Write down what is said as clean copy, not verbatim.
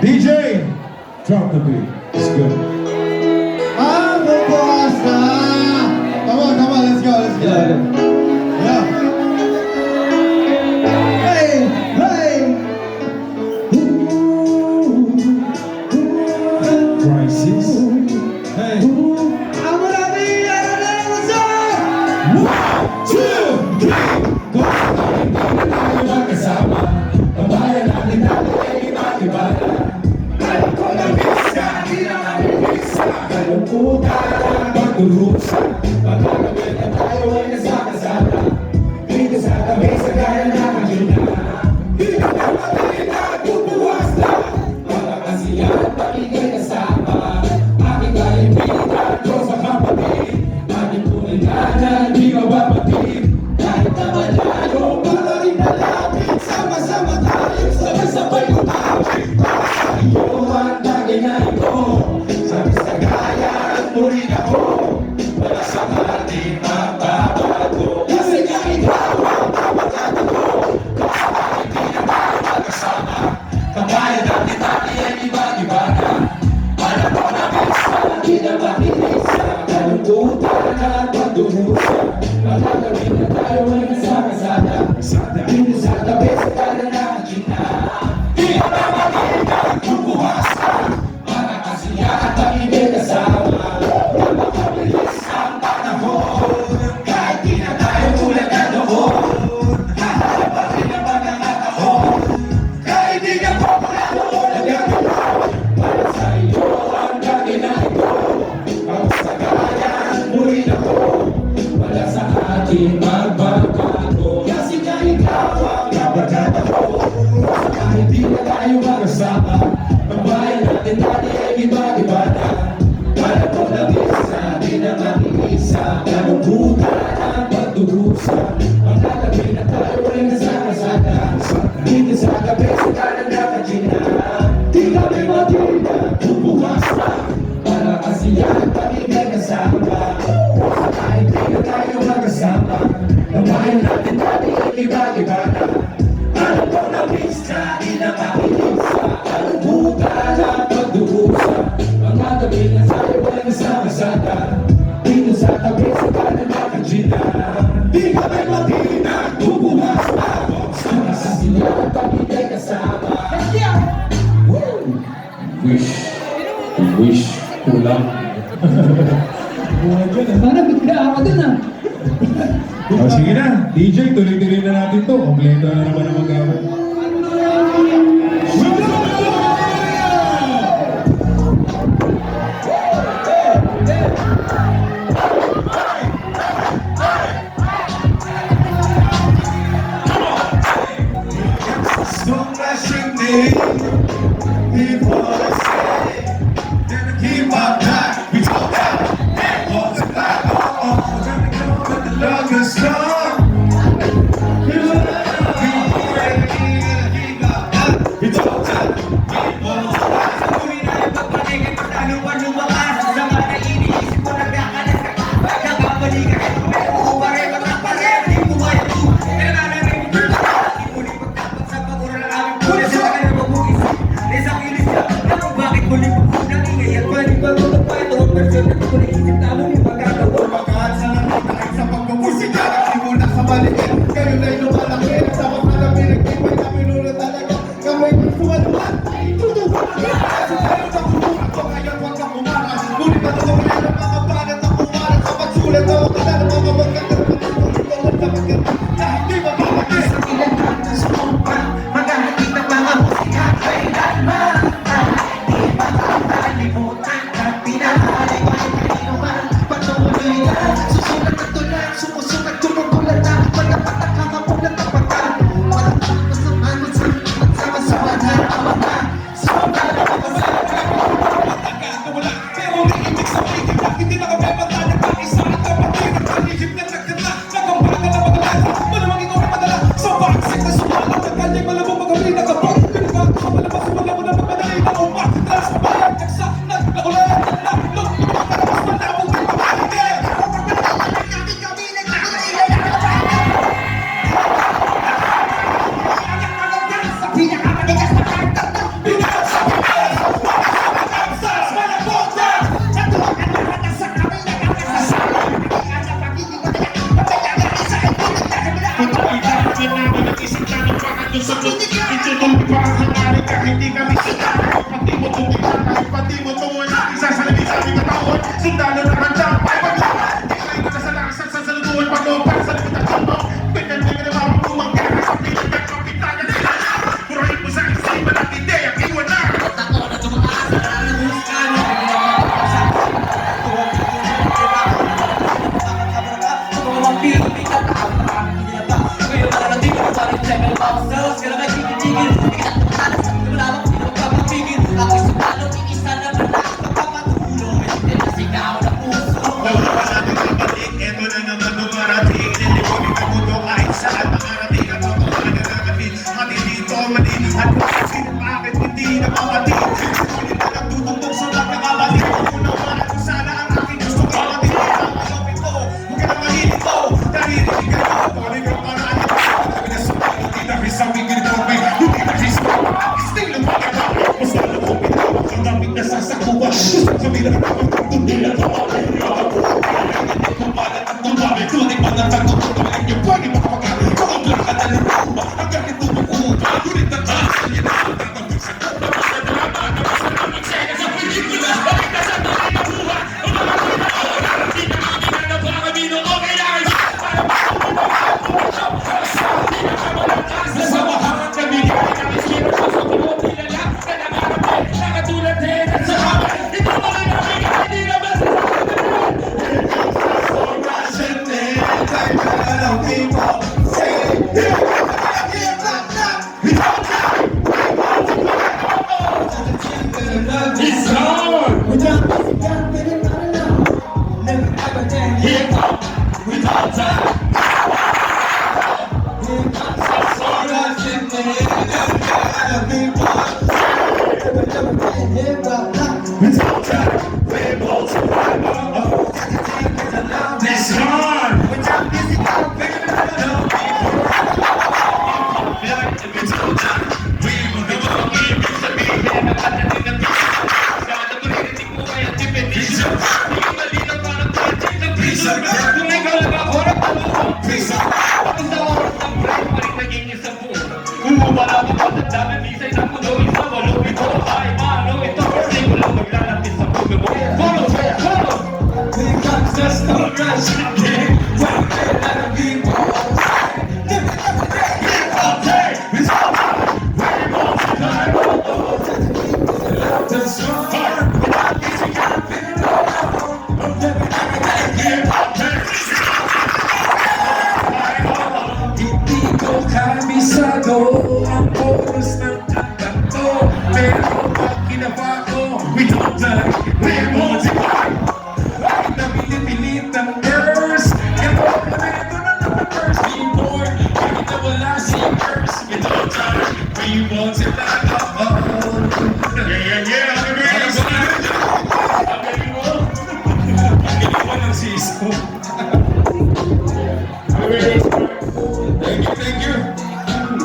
DJ, drop the beat. It's good. I'm the boss now. Come on, let's go. Yeah. Hey. Crisis. Hey. I'm gonna be what's up? 1, 2, 3, go! Magkasama, kabayan natin natin ay iba-iba na. Alam ko na bisa, di na kami bisa. Kalungkutan ang pagdurusa. Pagkakawin na tayo ay nasakasama. Dito sa tabi sa gaya na kanina. Di ka na matalita, bubuwas na. Mga kasiyahan, pakingay kasama. Aking kaibigan, Diyos ang kapatid. Aking kulinan, di mababagin. Kahit na malayo, malalim na lapit. Sama-sama tayo, sabay-sabay umawit. Sa iyo ang tagay na ito. Sabi sa gaya at muli ako. Wala sa ating magbabago. Kasi nga ikaw ang kapatid ko. Kasi nga hindi na tayo magkasama. Kabayan natin natin ay iba-iba na. Alam ko na minsan, di na makikisa. Kalungkutan at pagdurusa. Magagawin na tayo ay kasama-sana. Dito sa tabi sa gala na kita. Di ka na makikita, bubuhas ka. Mga kasiyahan, pag-ibig kasama. Napakabilis ang panahon. Kahit di na tayo tulad na noon. Hahanap pa rin ang mga nakataon. Kaibigan ko mula noon ang gagawin. Para sa iyo ang gagawin ko. Ang sa gaya, muli ako. Wala sa ating magbabago. Kasi nga ikaw ang kapatid ko. Kahit di na tayo magkasama. Ang bayan natin natin ay iba-iba na. Alam ko na bisa, di na makikisa. Kalungkutan ang pagdurusa. Ang lalabing na tayo ay nasakasada. Dito sa gabi sa kanan na kachina. Di kami magkita, bubukas na. Para kasiyahan, pag-ibig kasama. Kahit di na tayo magkasama. Ang bayan natin natin ay iba-iba na. Alam ko na bisa, di na makikisa. Kalungkutan ang pagdurusa. Ang lalabing na tayo ay nasakasada. Dito sa tabi sa kanan na kachina. Di kami magkita, bubukas na. Para kasiyahan, pag-ibig kasama. Wish ko lang. Parang bigla ako dun ah. O sige na, DJ, tuloy-tuloy na natin to. Kompleto na naman ang mag-awal. Pinaka This hard. Kung ikaw lang ako, tapos sa oras ng break, balik naging isa po. Kung wala ko pa sa dami, misay na mundo, isa, walo, ito, ay, mano, ito, kasi ko lang maglalapit sa puso mo. Follow, follow! Just don't rush again. One day that'll be kabisado ang oras ng tatanto. Pero pag ginawa ko, we don't die, we multiply. Bakit na pinipilit ng verse? Ito na naman first before. Bakit na wala si verse? We don't die, we multiply. Yeah. Ang galing mo. Ang galing mo ng sisko.